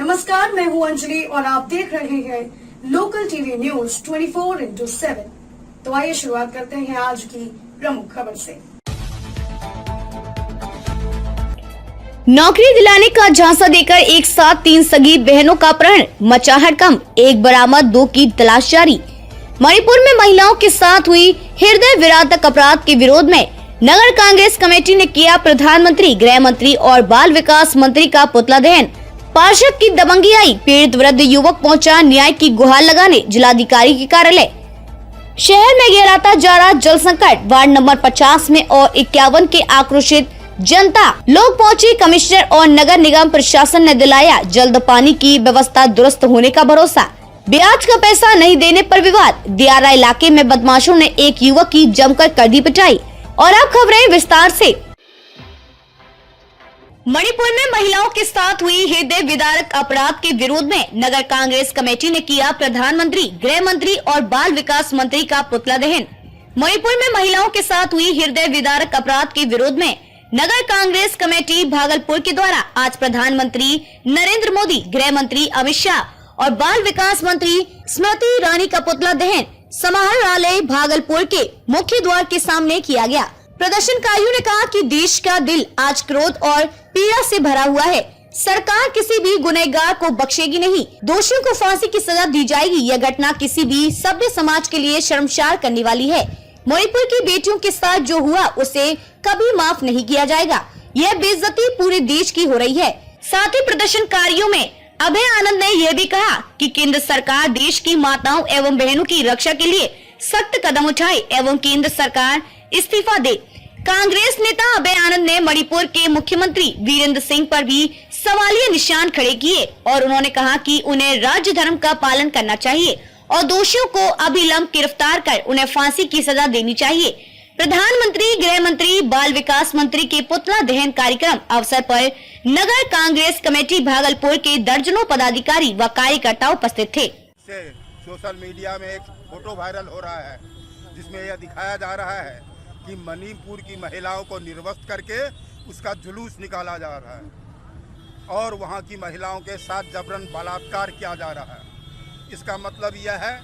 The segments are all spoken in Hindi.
नमस्कार, मैं हूं अंजलि और आप देख रहे हैं लोकल टीवी न्यूज 24/7। तो आइए शुरुआत करते हैं आज की प्रमुख खबर से। नौकरी दिलाने का झांसा देकर एक साथ 3 सगी बहनों का अपहरण, मचा हड़कंप, 1 बरामद, 2 की तलाश जारी। मणिपुर में महिलाओं के साथ हुई हृदय विदारक अपराध के विरोध में नगर कांग्रेस कमेटी ने किया प्रधानमंत्री, गृह मंत्री और बाल विकास मंत्री का पुतला दहन। पार्षद की दबंगी आई, पीड़ित वृद्ध युवक पहुंचा न्याय की गुहार लगाने जिलाधिकारी के कार्यालय। शहर में गहराता जा रहा जल संकट, वार्ड नंबर 50 में और 51 के आक्रोशित जनता लोग पहुंची। कमिश्नर और नगर निगम प्रशासन ने दिलाया जल्द पानी की व्यवस्था दुरुस्त होने का भरोसा। ब्याज का पैसा नहीं देने पर विवाद, दियारा इलाके में बदमाशों ने एक युवक की जमकर कर दी पिटाई। और अब खबरें विस्तार से। मणिपुर में महिलाओं के साथ हुई हृदय विदारक अपराध के विरोध में नगर कांग्रेस कमेटी ने किया प्रधानमंत्री, गृह मंत्री और बाल विकास मंत्री का पुतला दहन। मणिपुर में महिलाओं के साथ हुई हृदय विदारक अपराध के विरोध में नगर कांग्रेस कमेटी भागलपुर के द्वारा आज प्रधानमंत्री नरेंद्र मोदी, गृह मंत्री अमित शाह और बाल विकास मंत्री स्मृति ईरानी का पुतला दहन समाहरणालय भागलपुर के मुख्य द्वार के सामने किया गया। प्रदर्शनकारियों ने कहा कि देश का दिल आज क्रोध और पीड़ा से भरा हुआ है। सरकार किसी भी गुनहगार को बख्शेगी नहीं, दोषियों को फांसी की सजा दी जाएगी। यह घटना किसी भी सभ्य समाज के लिए शर्मसार करने वाली है। मणिपुर की बेटियों के साथ जो हुआ उसे कभी माफ नहीं किया जाएगा। यह बेइज्जती पूरे देश की हो रही है। साथ ही प्रदर्शनकारियों में अभय आनंद ने यह भी कहा कि केंद्र सरकार देश की माताओं एवं बहनों की रक्षा के लिए सख्त कदम उठाए एवं केंद्र सरकार इस्तीफा दे। कांग्रेस नेता अभय आनंद ने मणिपुर के मुख्यमंत्री वीरेंद्र सिंह पर भी सवालिया निशान खड़े किए और उन्होंने कहा कि उन्हें राज्य धर्म का पालन करना चाहिए और दोषियों को अभिलंब गिरफ्तार कर उन्हें फांसी की सजा देनी चाहिए। प्रधानमंत्री, गृह मंत्री, बाल विकास मंत्री के पुतला दहन कार्यक्रम अवसर पर नगर कांग्रेस कमेटी भागलपुर के दर्जनों पदाधिकारी व कार्यकर्ता उपस्थित थे। सोशल मीडिया में एक फोटो वायरल हो रहा है जिसमें यह दिखाया जा रहा है कि मणिपुर की महिलाओं को निर्वस्त्र करके उसका जुलूस निकाला जा रहा है और वहां की महिलाओं के साथ जबरन बलात्कार किया जा रहा है। इसका मतलब यह है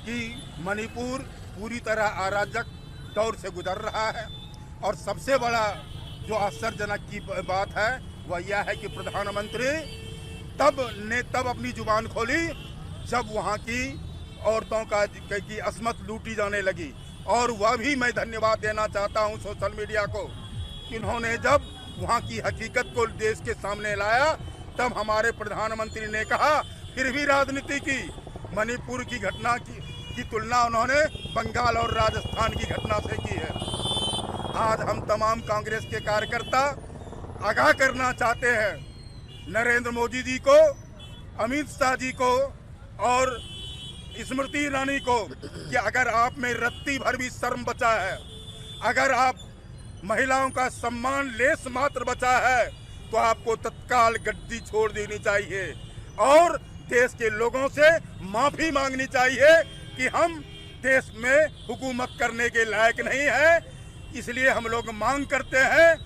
कि मणिपुर पूरी तरह अराजक दौर से गुजर रहा है और सबसे बड़ा जो आश्चर्यजनक की बात है वह यह है कि प्रधानमंत्री तब अपनी जुबान खोली जब वहाँ की औरतों की असमत लूटी जाने लगी। और वह भी मैं धन्यवाद देना चाहता हूँ सोशल मीडिया को कि उन्होंने जब वहाँ की हकीकत को देश के सामने लाया तब हमारे प्रधानमंत्री ने कहा फिर भी राजनीति की मणिपुर की घटना की तुलना उन्होंने बंगाल और राजस्थान की घटना से की है। आज हम तमाम कांग्रेस के कार्यकर्ता आगाह करना चाहते हैं नरेंद्र मोदी जी को, अमित शाह जी को और स्मृति ईरानी को कि अगर आप में रत्ती भर भी शर्म बचा है, अगर आप महिलाओं का सम्मान लेस मात्र बचा है तो आपको तत्काल गद्दी छोड़ देनी चाहिए और देश के लोगों से माफी मांगनी चाहिए कि हम देश में हुकूमत करने के लायक नहीं है। इसलिए हम लोग मांग करते हैं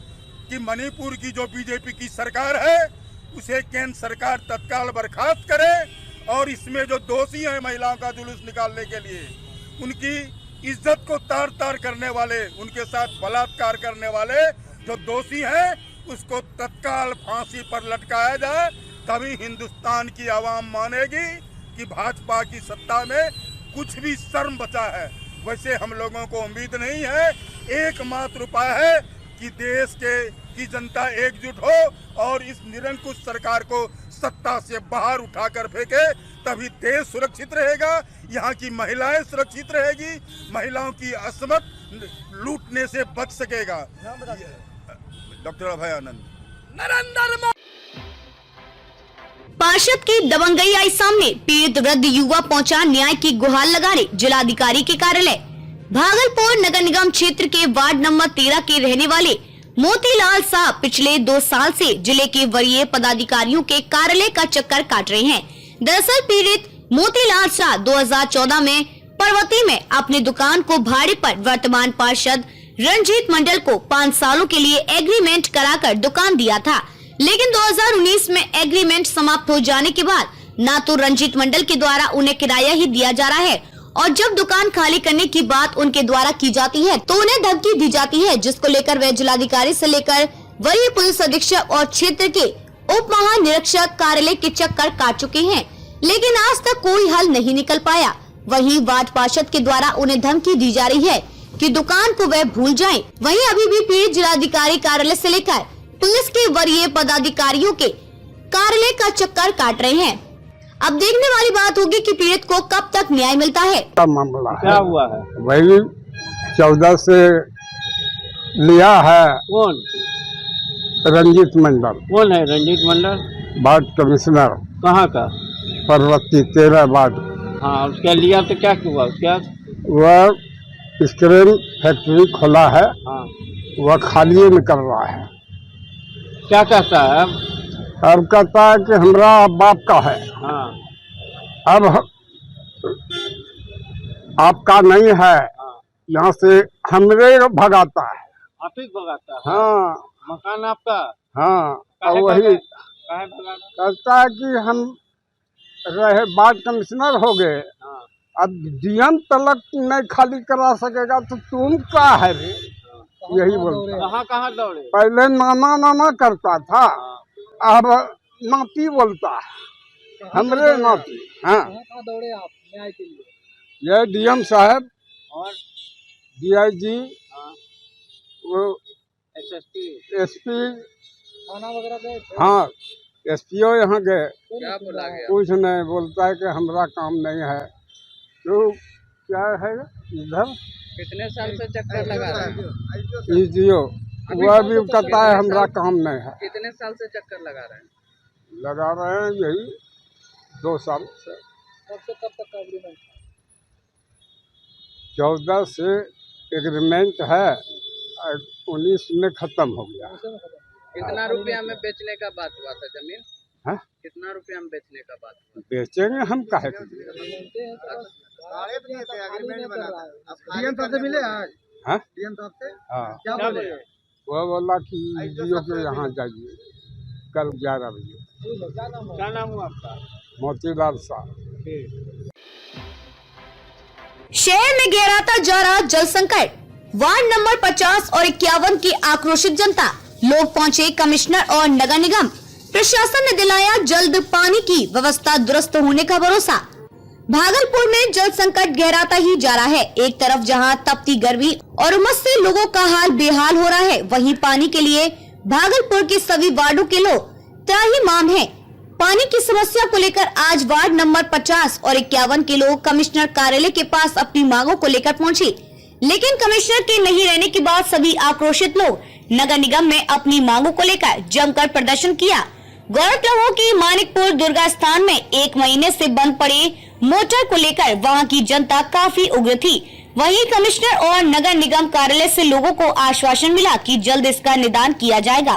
कि मणिपुर की जो बीजेपी की सरकार है उसे केंद्र सरकार तत्काल बर्खास्त करे और इसमें जो दोषी हैं महिलाओं का जुलूस निकालने के लिए उनकी इज्जत को तार तार करने वाले, उनके साथ बलात्कार करने वाले जो दोषी हैं उसको तत्काल फांसी पर लटकाया जाए। तभी हिंदुस्तान की आवाम मानेगी कि भाजपा की सत्ता में कुछ भी शर्म बचा है। वैसे हम लोगों को उम्मीद नहीं है। एकमात्र उपाय है कि देश की जनता एकजुट हो और इस निरंकुश सरकार को सत्ता से बाहर उठाकर फेंके, तभी देश सुरक्षित रहेगा, यहाँ की महिलाएं सुरक्षित रहेगी, महिलाओं की असमत लूटने से बच सकेगा। डॉक्टर अभय आनंद। नरेंद्र मोदी। पार्षद की दबंगई आई सामने, पीड़ित वृद्ध युवा पहुंचा न्याय की गुहार लगाने जिलाधिकारी के कार्यालय। भागलपुर नगर निगम क्षेत्र के वार्ड नंबर 13 के रहने वाले मोतीलाल शाह पिछले 2 साल से जिले के वरीय पदाधिकारियों के कार्यालय का चक्कर काट रहे हैं। दरअसल पीड़ित मोतीलाल शाह 2014 में पर्वती में अपनी दुकान को भाड़े पर वर्तमान पार्षद रंजीत मंडल को 5 सालों के लिए एग्रीमेंट कराकर दुकान दिया था। लेकिन 2019 में एग्रीमेंट समाप्त हो जाने के बाद न तो रंजीत मंडल के द्वारा उन्हें किराया ही दिया जा रहा है और जब दुकान खाली करने की बात उनके द्वारा की जाती है तो उन्हें धमकी दी जाती है, जिसको लेकर वे जिलाधिकारी से लेकर वरीय पुलिस अधीक्षक और क्षेत्र के उप महानिरीक्षक कार्यालय के चक्कर काट चुके हैं, लेकिन आज तक कोई हल नहीं निकल पाया। वहीं वार्ड पार्षद के द्वारा उन्हें धमकी दी जा रही है कि दुकान को वह भूल जाएं। वहीं अभी भी पीड़ित जिलाधिकारी कार्यालय से लेकर पुलिस के वरीय पदाधिकारियों के कार्यालय का चक्कर काट रहे हैं। अब देखने वाली बात होगी कि पीड़ित को कब तक न्याय मिलता है। मामला क्या हुआ है? वही 14 से लिया है। कौन रंजीत मंडल। कौन है रंजीत मंडल? Ward commissioner. कहाँ का? परवती 13 वार्ड। हाँ, उसका लिया तो क्या हुआ? क्या वह स्क्रीन फैक्ट्री खोला है। हाँ, वह खाली में कर रहा है। क्या कहता है अब कहता है कि हमरा बाप का है। हाँ, अब आपका नहीं है। हाँ, यहाँ से हमरे भगाता है। आप ही भगाता है? हाँ मकान आपका? हाँ। और काहे वही काहे भगाता? कहता है कि हम रहे वार्ड कमिश्नर हो गए, हाँ, अब डीएम तलक नहीं खाली करा सकेगा तो तुम क्या है रे, यही बोलता। कहाँ कहाँ दौड़े? पहले नाना नाना करता था, हाँ, अब नाती बोलता है, हमरे नाती। हाँ, दौड़े आप न्याय के लिए? ये डीएम साहब और डीआईजी, हाँ, वो एसएसपी, एसपी, थाना वगैरह गए थे? हाँ एसपीओ यहाँ गए। क्या बोला गया? कुछ नहीं, बोलता है कि हमरा काम नहीं है। तो क्या है इधर कितने साल से चक्कर लगा रहे हैं? ईजीओ, वह भी कहता है हमरा काम नहीं है। कितने साल से चक्कर लगा रहे हैं? लगा रहे हैं यही 2 साल से। कब से कब तक का एग्रीमेंट? 14 से एग्रीमेंट है, 19 में खत्म हो गया। कितना रुपया में बेचने का बात हुआ था जमीन? है? कितना रुपया में बेचने का बात हुआ? बेचेंगे हम काहे? से मिले आज? हाँ? से? हाँ। क्या बोले? वो बोला कि ईजीओ के यहाँ जाइए कल 11 बजे। क्या नाम हुआ आपका? मोतीलाल साहब। शहर में गहराता जा रहा जल संकट, वार्ड नंबर 50 और 51 की आक्रोशित जनता, लोग पहुंचे कमिश्नर और नगर निगम प्रशासन ने दिलाया जल्द पानी की व्यवस्था दुरुस्त होने का भरोसा। भागलपुर में जल संकट गहराता ही जा रहा है। एक तरफ जहां तपती गर्मी और उमस से लोगों का हाल बेहाल हो रहा है, वहीं पानी के लिए भागलपुर के सभी वार्डों के लोग त्राहिमाम हैं। पानी की समस्या को लेकर आज वार्ड नंबर 50 और 51 के लोग कमिश्नर कार्यालय के पास अपनी मांगों को लेकर पहुंचे, लेकिन कमिश्नर के नहीं रहने के बाद सभी आक्रोशित लोग नगर निगम में अपनी मांगों को लेकर जमकर प्रदर्शन किया। गौरतलब हो कि मानिकपुर दुर्गा स्थान में 1 महीने से बंद पड़े मोटर को लेकर वहां की जनता काफी उग्र थी। वहीं कमिश्नर और नगर निगम कार्यालय से लोगों को आश्वासन मिला कि जल्द इसका निदान किया जाएगा,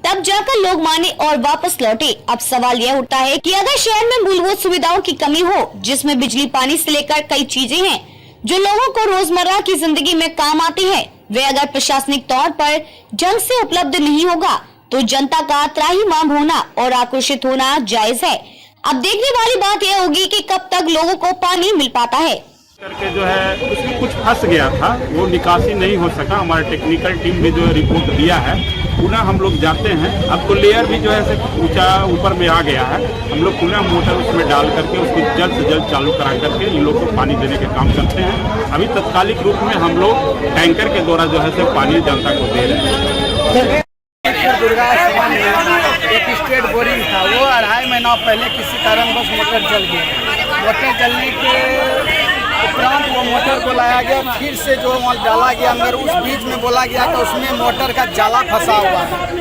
तब जाकर लोग माने और वापस लौटे। अब सवाल यह उठता है कि अगर शहर में मूलभूत सुविधाओं की कमी हो, जिसमें बिजली पानी से लेकर कई चीजें हैं जो लोगों को रोजमर्रा की जिंदगी में काम आती है, वे अगर प्रशासनिक तौर पर ढंग से उपलब्ध नहीं होगा तो जनता का त्राहिमाम होना और आक्रोशित होना जायज है। अब देखने वाली बात यह होगी कि कब तक लोगों को पानी मिल पाता है। करके जो है उसमें कुछ फंस गया था, वो निकासी नहीं हो सका। हमारे टेक्निकल टीम ने जो है रिपोर्ट दिया है, पुनः हम लोग जाते हैं। अब तो लेयर भी जो है ऊंचा ऊपर में आ गया है। हम लोग पुनः मोटर उसमें डाल करके उसको जल्द से जल्द चालू करा करके इन लोग को पानी देने के काम करते हैं। अभी तत्कालिक रूप में हम लोग टैंकर के द्वारा जो है पानी जनता को दे रहे हैं। दुर्गा स्थान में एक स्टेट बोरिंग था, वो 2.5 महीना पहले किसी कारणवश मोटर जल गया। मोटर जलने के उपरांत वो मोटर को लाया गया, फिर से जो वहाँ डाला गया, मगर उस बीच में बोला गया कि उसमें मोटर का जाला फंसा हुआ है।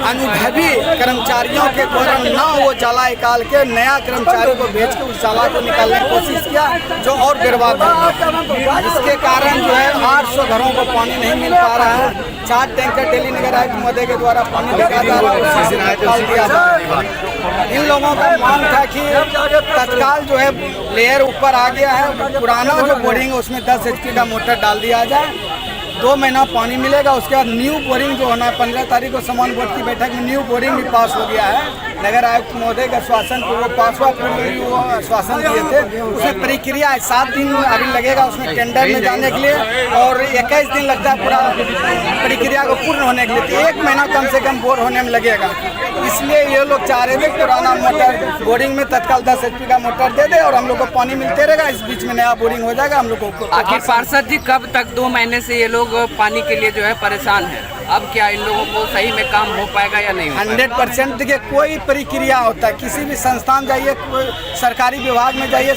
अनुभवी कर्मचारियों के द्वारा न वो जाला निकाल के नया कर्मचारी को भेज के उस जाला को निकालने की कोशिश किया, जो और बर्बाद है। इसके कारण जो है 800 घरों को पानी नहीं मिल पा रहा है। 4 टैंकर डेली नगर आयुक्त महोदय के द्वारा पानी दिया जा रहा है। इन लोगों का मांग था कि तत्काल जो है लेयर ऊपर आ गया है, पुराना जो बोरिंग है उसमें 10 HP का मोटर डाल दिया जाए 2 महीना पानी मिलेगा। उसके बाद न्यू बोरिंग जो होना है 15 तारीख को समान बोर्ड की बैठक में न्यू बोरिंग भी पास हो गया है। नगर आयुक्त महोदय का आश्वासन को वो पास हुआ, पूर्व भी वो आश्वासन दिए थे। उसमें प्रक्रिया 7 दिन अभी लगेगा उसमें टेंडर में जाने के लिए, और 21 दिन लगता है पूरा प्रक्रिया को पूर्ण होने के लिए। तो 1 महीना कम से कम बोर होने में लगेगा। इसलिए ये लोग चाह रहे थे पुराना मोटर बोरिंग में तत्काल 10 HP का मोटर दे दे और हम लोग को पानी मिलते रहेगा। इस बीच में नया बोरिंग हो जाएगा हम लोग को। आखिर पार्षद जी कब तक 2 महीने से ये लोग पानी के लिए जो है परेशान है, अब क्या इन लोगों को सही में काम हो पाएगा या नहीं? 100% देखिए, कोई प्रक्रिया होता है, किसी भी संस्थान जाइए, कोई सरकारी विभाग में जाइए,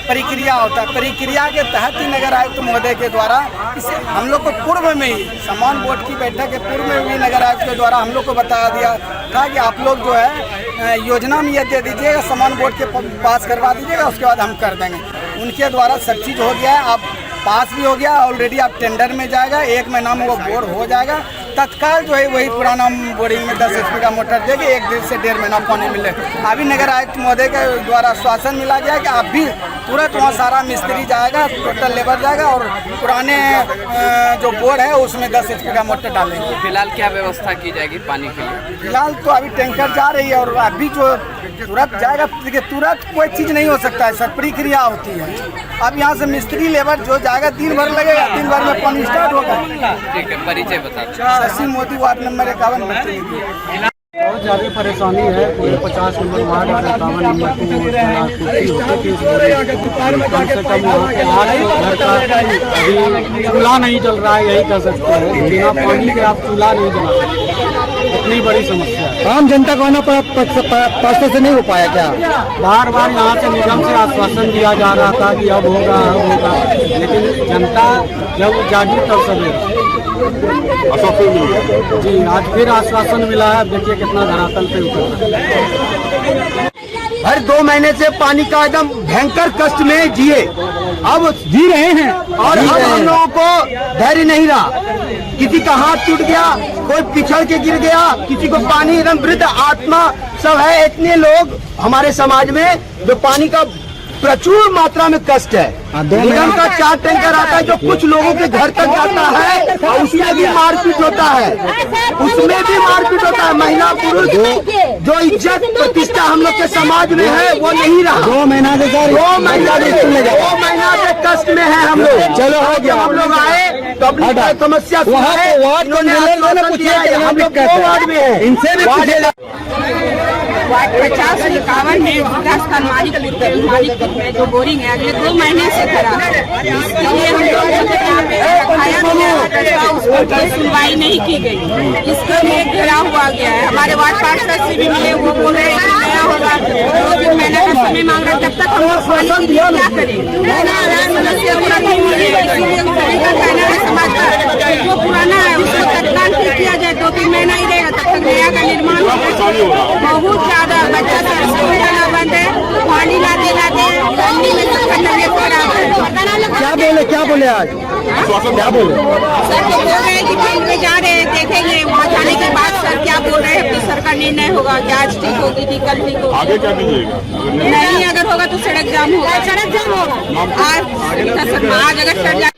प्रक्रिया होता है। प्रक्रिया के तहत ही नगर आयुक्त महोदय के द्वारा इसे हम लोग को पूर्व में ही समान बोर्ड की बैठक के पूर्व में भी नगर आयुक्त के द्वारा हम लोग को बताया दिया था कि आप लोग जो है योजना में ये दे दीजिएगा, समान बोर्ड के पास करवा दीजिएगा, उसके बाद हम कर देंगे। उनके द्वारा सब चीज़ हो गया है, अब पास भी हो गया ऑलरेडी। अब टेंडर में जाएगा, 1 महीना में वो बोर हो जाएगा। तत्काल जो है वही पुराना बोरिंग में 10 HP का मोटर देके 1 से 1.5 महीना पानी मिले। अभी नगर आयुक्त महोदय के द्वारा आश्वासन मिला गया कि अभी तुरंत वहाँ सारा मिस्त्री जाएगा, टोटल लेबर जाएगा और पुराने जो बोर्ड है उसमें 10 HP का मोटर डालेंगे। फिलहाल क्या व्यवस्था की जाएगी पानी के लिए? फिलहाल तो अभी टैंकर जा रही है और अभी जो तुरंत जाएगा, देखिए तुरंत कोई चीज़ नहीं हो सकता है सर, प्रक्रिया होती है। अब यहाँ से मिस्त्री लेबर जो जाएगा दिन भर लगेगा, दिन भर में पानी स्टार्ट होगा। ठीक है, परिचय बता। शशि मोदी, वार्ड नंबर 51 प्रतिनिधि। बहुत ज़्यादा परेशानी है। पूरे 50 नंबर वार्ड और 51 नंबर को कम से कम यहाँ पे 8 घर का अभी चूल्हा नहीं जल रहा है, यही कह सकते हैं। बिना पानी के आप चूल्हा नहीं जला सकते, इतनी बड़ी समस्या है। आम जनता को आना पास से नहीं हो पाया क्या? बार बार यहाँ से निगम से आश्वासन दिया जा रहा था कि अब होगा, लेकिन जनता जब जागी तब सवेरा जी आज फिर आश्वासन मिला है। देखिए कितना धरातल पे उतर रहा है। हर 2 महीने से पानी का एकदम भयंकर कष्ट में जिए, अब जी रहे हैं और अब हम लोगों को धैर्य नहीं रहा। किसी का हाथ टूट गया, कोई पिछड़ के गिर गया, किसी को पानी एकदम वृद्ध आत्मा सब है। इतने लोग हमारे समाज में जो पानी का प्रचुर मात्रा में कष्ट है। निगम का 4 टैंकर आता है जो कुछ लोगों के घर तक जाता है और उसमें भी मारपीट होता है, उसमें भी मारपीट होता है। महिला पुरुष जो इज्जत प्रतिष्ठा हम लोग के समाज में है वो नहीं रहा। 2 महीना से 2 महीना से कष्ट में है हम लोग। चलो हो गया, हम लोग आए तो अपनी समस्या सुनाए। हम लोग 2 वार्ड में है, इनसे भी वार्ड 50 और 51 में विकास का मालिकपुर में जो बोरिंग है अगले 2 महीने से खराब है। इसके लिए हम लोग यहाँ पे रखाया गया, उसको कोई सुनवाई नहीं की गई। इसके लिए घेरा हुआ गया है। हमारे वार्ड पार्षद से भी मिले, वो बोल रहे हैं नया होगा, 2 महीने का समय मांग रहे, तब तक हम लोग पानी के लिए क्या करें? समस्या पूरा नहीं हो रही है। इसीलिए का कहना है समाज का जो पुराना है उसको तत्काल ठीक किया जाए। 2-3 महीना ही रहेगा, तब तक नया का निर्माण बहुत ज्यादा बच्चा सब स्कूल जाना बंद है, पानी लाते गर्मी में सबका तबियत खराब है। क्या बोले आज क्या बोले? सर तो बोल रहे हैं कि फील्ड में जा रहे हैं, देखेंगे वहाँ जाने के बाद सर क्या बोल रहे हैं, सर का निर्णय होगा कि आज ठीक होगी थी, कल ठीक होगी। आगे क्या कीजिएगा? नहीं अगर होगा तो सड़क जाम होगा। आज अगर सर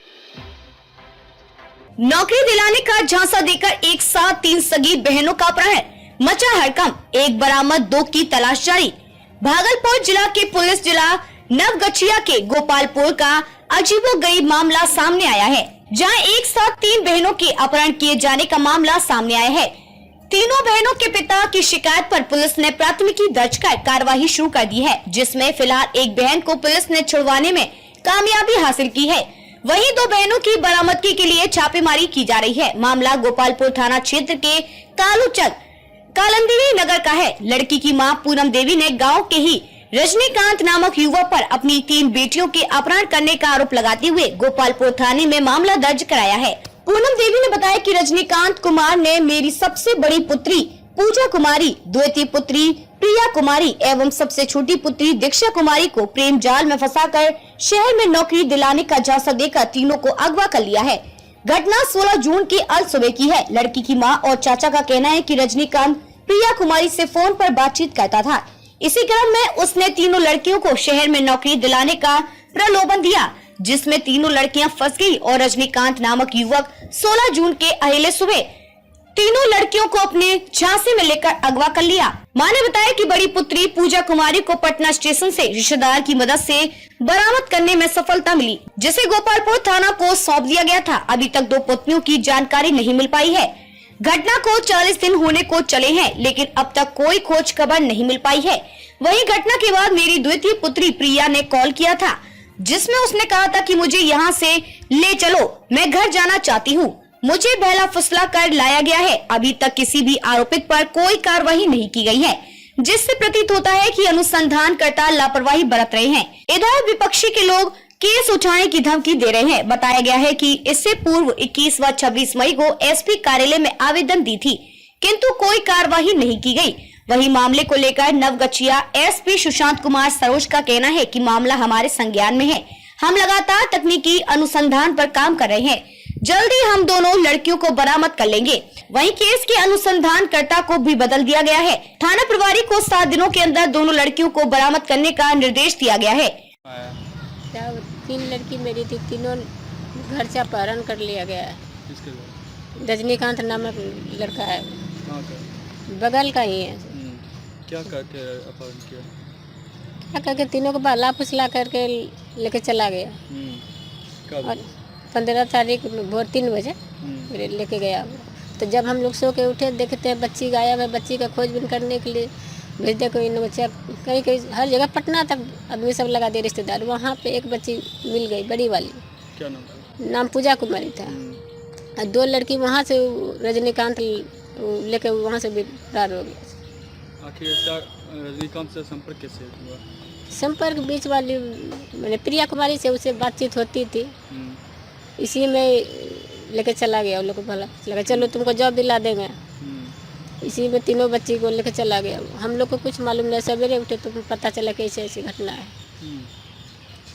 नौकरी दिलाने का झांसा देकर एक साथ 3 सगी बहनों का अपहरण, मचा हड़कंप, एक बरामद 2 की तलाश जारी। भागलपुर जिला के पुलिस जिला नवगछिया के गोपालपुर का अजीबोगरीब मामला सामने आया है, जहां एक साथ 3 बहनों के अपहरण किए जाने का मामला सामने आया है। तीनों बहनों के पिता की शिकायत पर पुलिस ने प्राथमिकी दर्ज कर कार्रवाई शुरू कर दी है, जिसमें फिलहाल एक बहन को पुलिस ने छुड़वाने में कामयाबी हासिल की है। वहीं 2 बहनों की बरामदगी के लिए छापेमारी की जा रही है। मामला गोपालपुर थाना क्षेत्र के कालूचक कालंदिनी नगर का है। लड़की की मां पूनम देवी ने गांव के ही रजनीकांत नामक युवक पर अपनी 3 बेटियों के अपहरण करने का आरोप लगाते हुए गोपालपुर थाने में मामला दर्ज कराया है। पूनम देवी ने बताया कि रजनीकांत कुमार ने मेरी सबसे बड़ी पुत्री पूजा कुमारी, द्वितीय पुत्री प्रिया कुमारी एवं सबसे छोटी पुत्री दीक्षा कुमारी को प्रेम जाल में फंसाकर शहर में नौकरी दिलाने का झांसा देकर तीनों को अगवा कर लिया है। घटना 16 जून की अल सुबह की है। लड़की की मां और चाचा का कहना है कि रजनीकांत प्रिया कुमारी से फोन पर बातचीत करता था। इसी क्रम में उसने तीनों लड़कियों को शहर में नौकरी दिलाने का प्रलोभन दिया, जिसमें तीनों लड़कियां फंस गई और रजनीकांत नामक युवक 16 जून के अहले सुबह तीनों लड़कियों को अपने झांसे में लेकर अगवा कर लिया। मां ने बताया कि बड़ी पुत्री पूजा कुमारी को पटना स्टेशन से रिश्तेदार की मदद से बरामद करने में सफलता मिली, जिसे गोपालपुर थाना को सौंप दिया गया था। अभी तक 2 पुत्रियों की जानकारी नहीं मिल पाई है। घटना को 40 दिन होने को चले हैं, लेकिन अब तक कोई खोज खबर नहीं मिल पाई है। वहीं घटना के बाद मेरी द्वितीय पुत्री प्रिया ने कॉल किया था, जिसमें उसने कहा था कि मुझे यहाँ से ले चलो, मैं घर जाना चाहती हूँ। मुझे बहला फुसला कर लाया गया है। अभी तक किसी भी आरोपित पर कोई कार्रवाई नहीं की गई है, जिससे प्रतीत होता है कि अनुसंधानकर्ता लापरवाही बरत रहे हैं। इधर विपक्षी के लोग केस उठाने की धमकी दे रहे हैं। बताया गया है कि इससे पूर्व 21 व 26 मई को एसपी कार्यालय में आवेदन दी थी, किंतु कोई कार्रवाई नहीं की गई। वहीं मामले को लेकर नवगछिया एसपी सुशांत कुमार सरोज का कहना है कि मामला हमारे संज्ञान में है। हम लगातार तकनीकी अनुसंधान पर काम कर रहे हैं। जल्दी हम दोनों लड़कियों को बरामद कर लेंगे। वहीं केस के अनुसंधानकर्ता को भी बदल दिया गया है। थाना प्रभारी को 7 दिनों के अंदर दोनों लड़कियों को बरामद करने का निर्देश दिया गया है। 3 लड़की मेरी थी, तीनों घर से अपहरण कर लिया गया है। रजनीकांत नामक लड़का है, बगल का ही है। क्या करके अपहरण किया? क्या करके तीनों को बहला फुसला करके लेके चला गया। और 15 तारीख भोर 3 बजे लेके गया। तो जब हम लोग सो के उठे, देखते हैं बच्ची गायब है। बच्ची का खोजबीन करने के लिए भेजते कोई बच्चा, कहीं कहीं हर जगह पटना तक आदमी सब लगा दे रिश्तेदार। वहाँ पे एक बच्ची मिल गई, बड़ी वाली। क्या नाम था? नाम पूजा कुमारी था। और 2 लड़की वहाँ से रजनीकांत लेके वहाँ से भी फरार हो गया। आखिर रजनीकांत से संपर्क कैसे हुआ? संपर्क बीच वाली मैंने प्रिया कुमारी से उससे बातचीत होती थी, इसी में लेके चला गया। उन लोग को भला लगा चलो तुमको जॉब दिला देंगे, इसी में तीनों बच्ची को लेके चला गया। हम लोग को कुछ मालूम नहीं, सवेरे उठे तो पता चला कि ऐसी घटना है।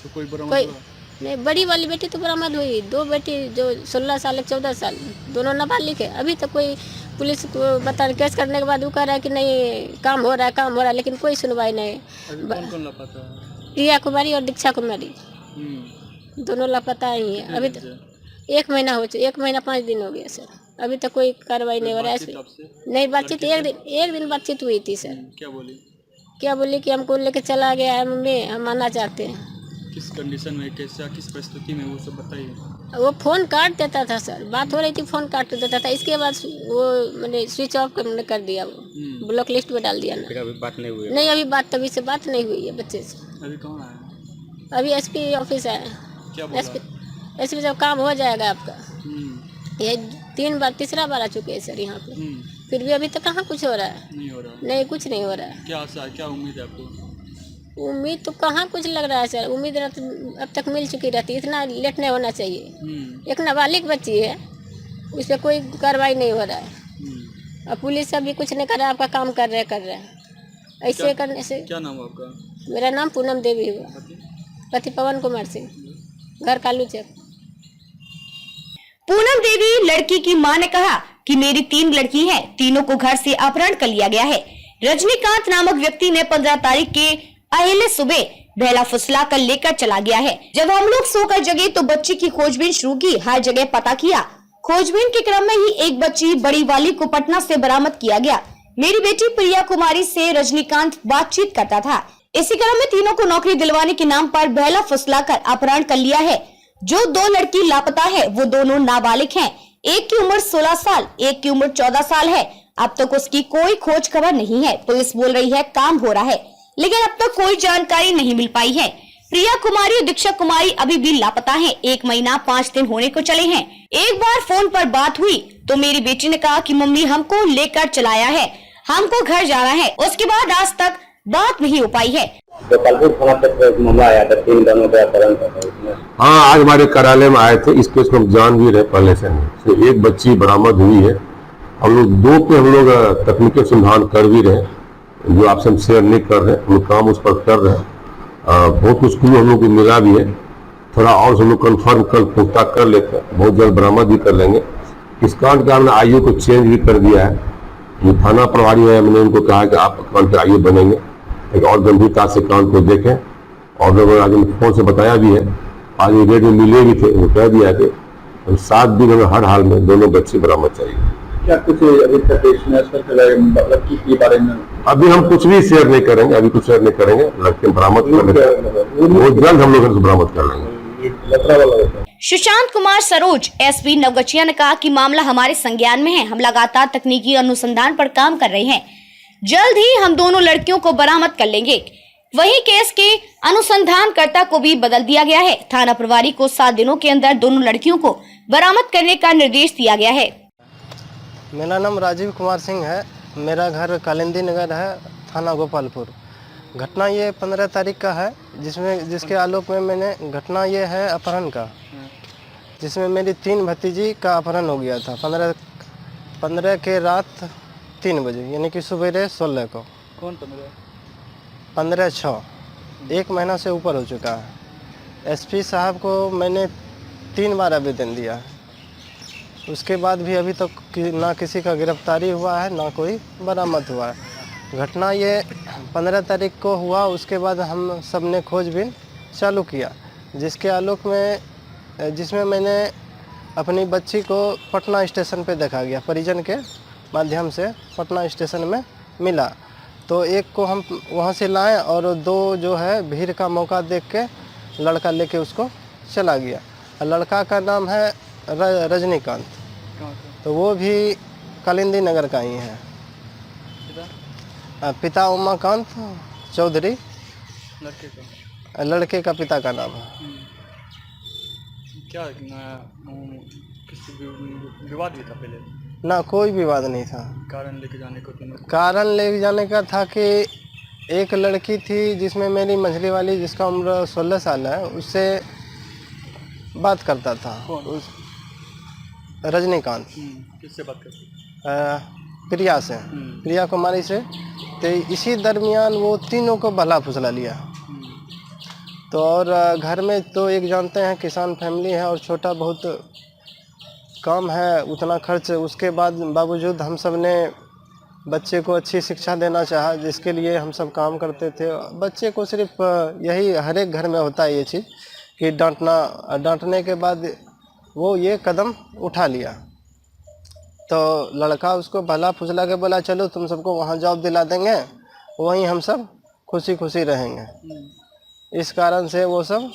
तो कोई बरामद नहीं, बड़ी वाली बेटी तो बरामद हुई। 2 बेटी जो 16 साल 14 साल दोनों नाबालिग है। अभी तक कोई पुलिस को बता केस करने के बाद वो कह रहा है कि नहीं काम हो रहा है, लेकिन कोई सुनवाई नहीं। कौन लापता है? प्रिया कुमारी और दीक्षा कुमारी दोनों लापता ही है। अभी तक 1 महीना हो चुका, 1 महीना 5 दिन हो गया सर। अभी तक कोई कार्रवाई नहीं हो रहा है। नहीं बातचीत, एक दिन बातचीत हुई थी सर। क्या बोली कि हमको लेके चला गया है मम्मी, हम आना चाहते हैं। किस कंडीशन में, कैसा, किस परिस्थिति में, वो सब बताइए। वो फ़ोन काट देता था सर, बात हो रही थी फ़ोन काट देता था। इसके बाद वो मैंने स्विच ऑफ कर दिया, वो ब्लॉक लिस्ट में डाल दिया ना। अभी बात नहीं हुई? नहीं, अभी बात तभी से बात नहीं हुई है बच्चे से। अभी कौन आया? अभी एसपी ऑफिस आया। क्या बोला? एसपी जब काम हो जाएगा आपका। ये 3 बार 3रा बार आ चुके हैं सर यहाँ पे, फिर भी अभी तक कहाँ कुछ हो रहा है? नहीं हो रहा? नहीं, कुछ नहीं हो रहा है। क्या आशा है, क्या उम्मीद है आपको? उम्मीद तो कहाँ कुछ लग रहा है सर। उम्मीद अब तक मिल चुकी रहती, इतना लेट नहीं होना चाहिए। एक नाबालिग बच्ची है, उस पर कोई कार्रवाई नहीं हो रहा है। और पुलिस अभी कुछ नहीं कर रहा है, आपका काम कर रहे हैं। ऐसे करने से। क्या नाम है आपका? मेरा नाम पूनम देवी हुआ, पति पवन कुमार सिंह, घर कालू चक। पूनम देवी लड़की की मां ने कहा कि मेरी 3 लड़की हैं, तीनों को घर से अपहरण कर लिया गया है। रजनीकांत नामक व्यक्ति ने 15 तारीख के अहले सुबह बहला फुसला कर लेकर चला गया है। जब हम लोग सोकर जगे तो बच्ची की खोजबीन शुरू की, हर जगह पता किया। खोजबीन के क्रम में ही एक बच्ची बड़ी वाली को पटना से बरामद किया गया। मेरी बेटी प्रिया कुमारी से रजनीकांत बातचीत करता था। इसी क्रम में तीनों को नौकरी दिलवाने के नाम पर बहला फुसला कर अपहरण कर लिया है। जो 2 लड़की लापता है वो दोनों नाबालिग हैं। एक की उम्र 16 साल, एक की उम्र 14 साल है। अब तक उसकी कोई खोज खबर नहीं है। पुलिस बोल रही है काम हो रहा है, लेकिन अब तक कोई जानकारी नहीं मिल पाई है। प्रिया कुमारी और दीक्षा कुमारी अभी भी लापता हैं। 1 महीना 5 दिन होने को चले हैं। एक बार फोन पर बात हुई तो मेरी बेटी ने कहा कि मम्मी हमको लेकर चलाया है, हमको घर जाना है। उसके बाद आज तक बात नहीं हो पाई है। गोपालपुर थाना तक मामला आया था, 3 दोनों का अपहरण। हाँ, आज हमारे कार्यालय में आए थे। इस केस को हम जान भी रहे पहले से। तो एक बच्ची बरामद हुई है। हम लोग 2 पे हम लोग तकनीकी अनुसंधान कर भी रहे, जो आपसे हम शेयर नहीं कर रहे। हम लोग काम उस पर कर रहे हैं। बहुत कुछ क्लू हम लोग को मिला भी है। थोड़ा और हम लोग कन्फर्म कल पुख्ता कर लेते हैं, बहुत जल्द बरामद भी कर लेंगे। इस कांड का हमने आईओ को चेंज भी कर दिया है। जो थाना प्रभारी है, हमने उनको कहा कि आप कांड के आईओ बनेंगे, एक और गंभीरता से कांड को देखें। और लोगों ने आगे फोन से बताया भी है, आज ये रेट में मिले भी थे, वो कह दिया कि हम 7 दिन हमें हर हाल में दोनों बच्चे बरामद चाहिए। क्या कुछ अभी तक मतलब के बारे में अभी हम कुछ भी शेयर नहीं करेंगे, अभी कुछ शेयर नहीं करेंगे। लड़के बरामद कर लेंगे, बहुत जल्द हम लोग इनको बरामद कर लेंगे। सुशांत कुमार सरोज एसपी नवगछिया ने कहा कि मामला हमारे संज्ञान में है, हम लगातार तकनीकी अनुसंधान पर काम कर रहे हैं, जल्द ही हम दोनों लड़कियों को बरामद कर लेंगे। वहीं केस के अनुसंधानकर्ता को भी बदल दिया गया है। थाना प्रभारी को 7 दिनों के अंदर दोनों लड़कियों को बरामद करने का निर्देश दिया गया है। मेरा नाम राजीव कुमार सिंह है, मेरा घर कालिंदी नगर है, थाना गोपालपुर। घटना ये 15 तारीख का है, जिसके आलोक में मैंने घटना ये है अपहरण का, जिसमें मेरी 3 भतीजी का अपहरण हो गया था 15 के रात 3 बजे, यानी कि सुबह 16 को। कौन 15/6, 1 महीना से ऊपर हो चुका है। एसपी साहब को मैंने 3 बार आवेदन दिया है, उसके बाद भी अभी तक ना किसी का गिरफ्तारी हुआ है ना कोई बरामद हुआ है। घटना ये 15 तारीख को हुआ, उसके बाद हम सब ने खोजबीन चालू किया, जिसके आलोक में जिसमें मैंने अपनी बच्ची को पटना स्टेशन पे देखा गया, परिजन के माध्यम से पटना स्टेशन में मिला। तो एक को हम वहाँ से लाए और 2 जो है भीड़ का मौका देख के लड़का लेके उसको चला गया। लड़का का नाम है रजनीकांत, तो वो भी कालिंदी नगर का ही है। पिता उमाकांत चौधरी, लड़के का पिता का नाम है। क्या किसी विवाद भी था पहले? ना, कोई विवाद नहीं था। कारण लेके जाने को कारण ले जाने का था कि एक लड़की थी जिसमें मेरी मछली वाली, जिसका उम्र 16 साल है, उससे बात करता था। रजनीकांत। किससे बात करती? प्रिया से, प्रिया कुमारी से। तो इसी दरमियान वो तीनों को भला फुसला लिया। तो और घर में तो एक जानते हैं किसान फैमिली है और छोटा बहुत काम है, उतना खर्च, उसके बाद बावजूद हम सब ने बच्चे को अच्छी शिक्षा देना चाहा, जिसके लिए हम सब काम करते थे। बच्चे को सिर्फ यही हर एक घर में होता है ये चीज़ कि डांटने के बाद वो ये कदम उठा लिया। तो लड़का उसको भला फुसला के बोला चलो तुम सबको वहाँ जॉब दिला देंगे, वहीं हम सब खुशी खुशी रहेंगे। इस कारण से वो सब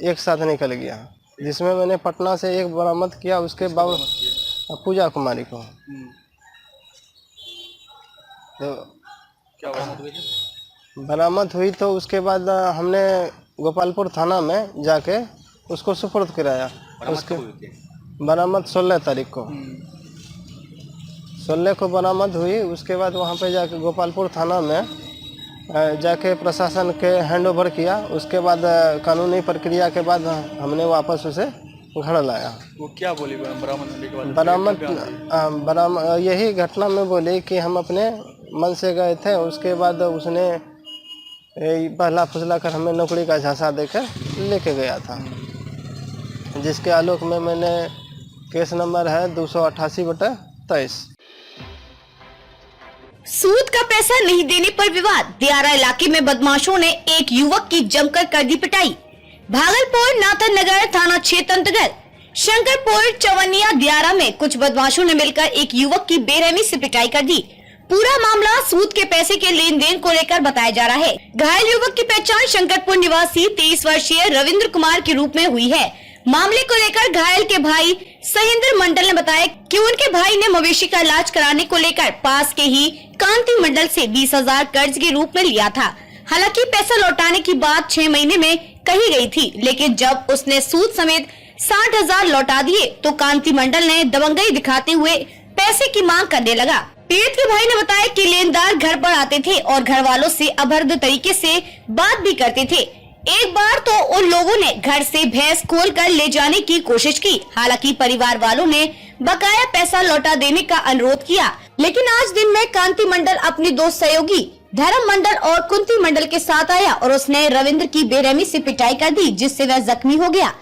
एक साथ निकल गया, जिसमें मैंने पटना से एक बरामद किया, उसके बाद पूजा कुमारी को। तो क्या बरामद हुई तो उसके बाद हमने गोपालपुर थाना में जाके उसको सुपुर्द कराया। उसके बरामद 16 तारीख को, 16 को बरामद हुई। उसके बाद वहाँ पे जाके गोपालपुर थाना में जाके प्रशासन के हैंड ओवर किया। उसके बाद कानूनी प्रक्रिया के बाद हमने वापस उसे घर लाया। वो क्या बोली बरामद होने के बाद? बरामद यही घटना में बोली कि हम अपने मन से गए थे, उसके बाद उसने पहला फुसला कर हमें नौकरी का झांसा देकर लेके गया था, जिसके आलोक में मैंने केस नंबर है 288/23। सूद का पैसा नहीं देने पर विवाद, दियारा इलाके में बदमाशों ने एक युवक की जमकर कर दी पिटाई। भागलपुर नाथन नगर थाना क्षेत्र अंतर्गत शंकरपुर चवनिया दियारा में कुछ बदमाशों ने मिलकर एक युवक की बेरहमी से पिटाई कर दी। पूरा मामला सूद के पैसे के लेन देन को लेकर बताया जा रहा है। घायल युवक की पहचान शंकरपुर निवासी 23 वर्षीय रविंद्र कुमार के रूप में हुई है। मामले को लेकर घायल के भाई सहिंद्र मंडल ने बताया कि उनके भाई ने मवेशी का इलाज कराने को लेकर पास के ही कांति मंडल से 20,000 कर्ज के रूप में लिया था। हालांकि पैसा लौटाने की बात 6 महीने में कही गई थी, लेकिन जब उसने सूद समेत 60,000 लौटा दिए तो कांति मंडल ने दबंगई दिखाते हुए पैसे की मांग करने लगा। पीड़ित के भाई ने बताया कि लेनदार घर पर आते थे और घर वालों से अभद्र तरीके से बात भी करते थे। एक बार तो उन लोगों ने घर से भैंस खोलकर ले जाने की कोशिश की। हालांकि परिवार वालों ने बकाया पैसा लौटा देने का अनुरोध किया, लेकिन आज दिन में कांति मंडल अपने 2 सहयोगी धर्म मंडल और कुंती मंडल के साथ आया और उसने रविंद्र की बेरहमी से पिटाई कर दी, जिससे वह जख्मी हो गया।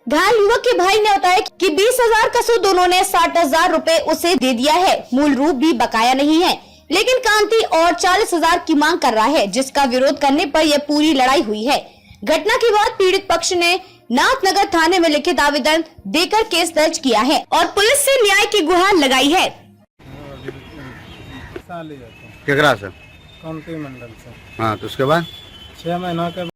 घायल युवक के भाई ने बताया कि 20,000 का सूद उन्होंने 60,000 रूपए उसे दे दिया है। मूल रूप भी बकाया नहीं है, लेकिन कांति और 40,000 की मांग कर रहा है, जिसका विरोध करने पर यह पूरी लड़ाई हुई है। घटना के बाद पीड़ित पक्ष ने नाथनगर थाने में लिखित आवेदन देकर केस दर्ज किया है और पुलिस से न्याय की गुहार लगाई है। केकरा से? कांति मंडल से। हाँ, तो उसके बाद 6 महीना के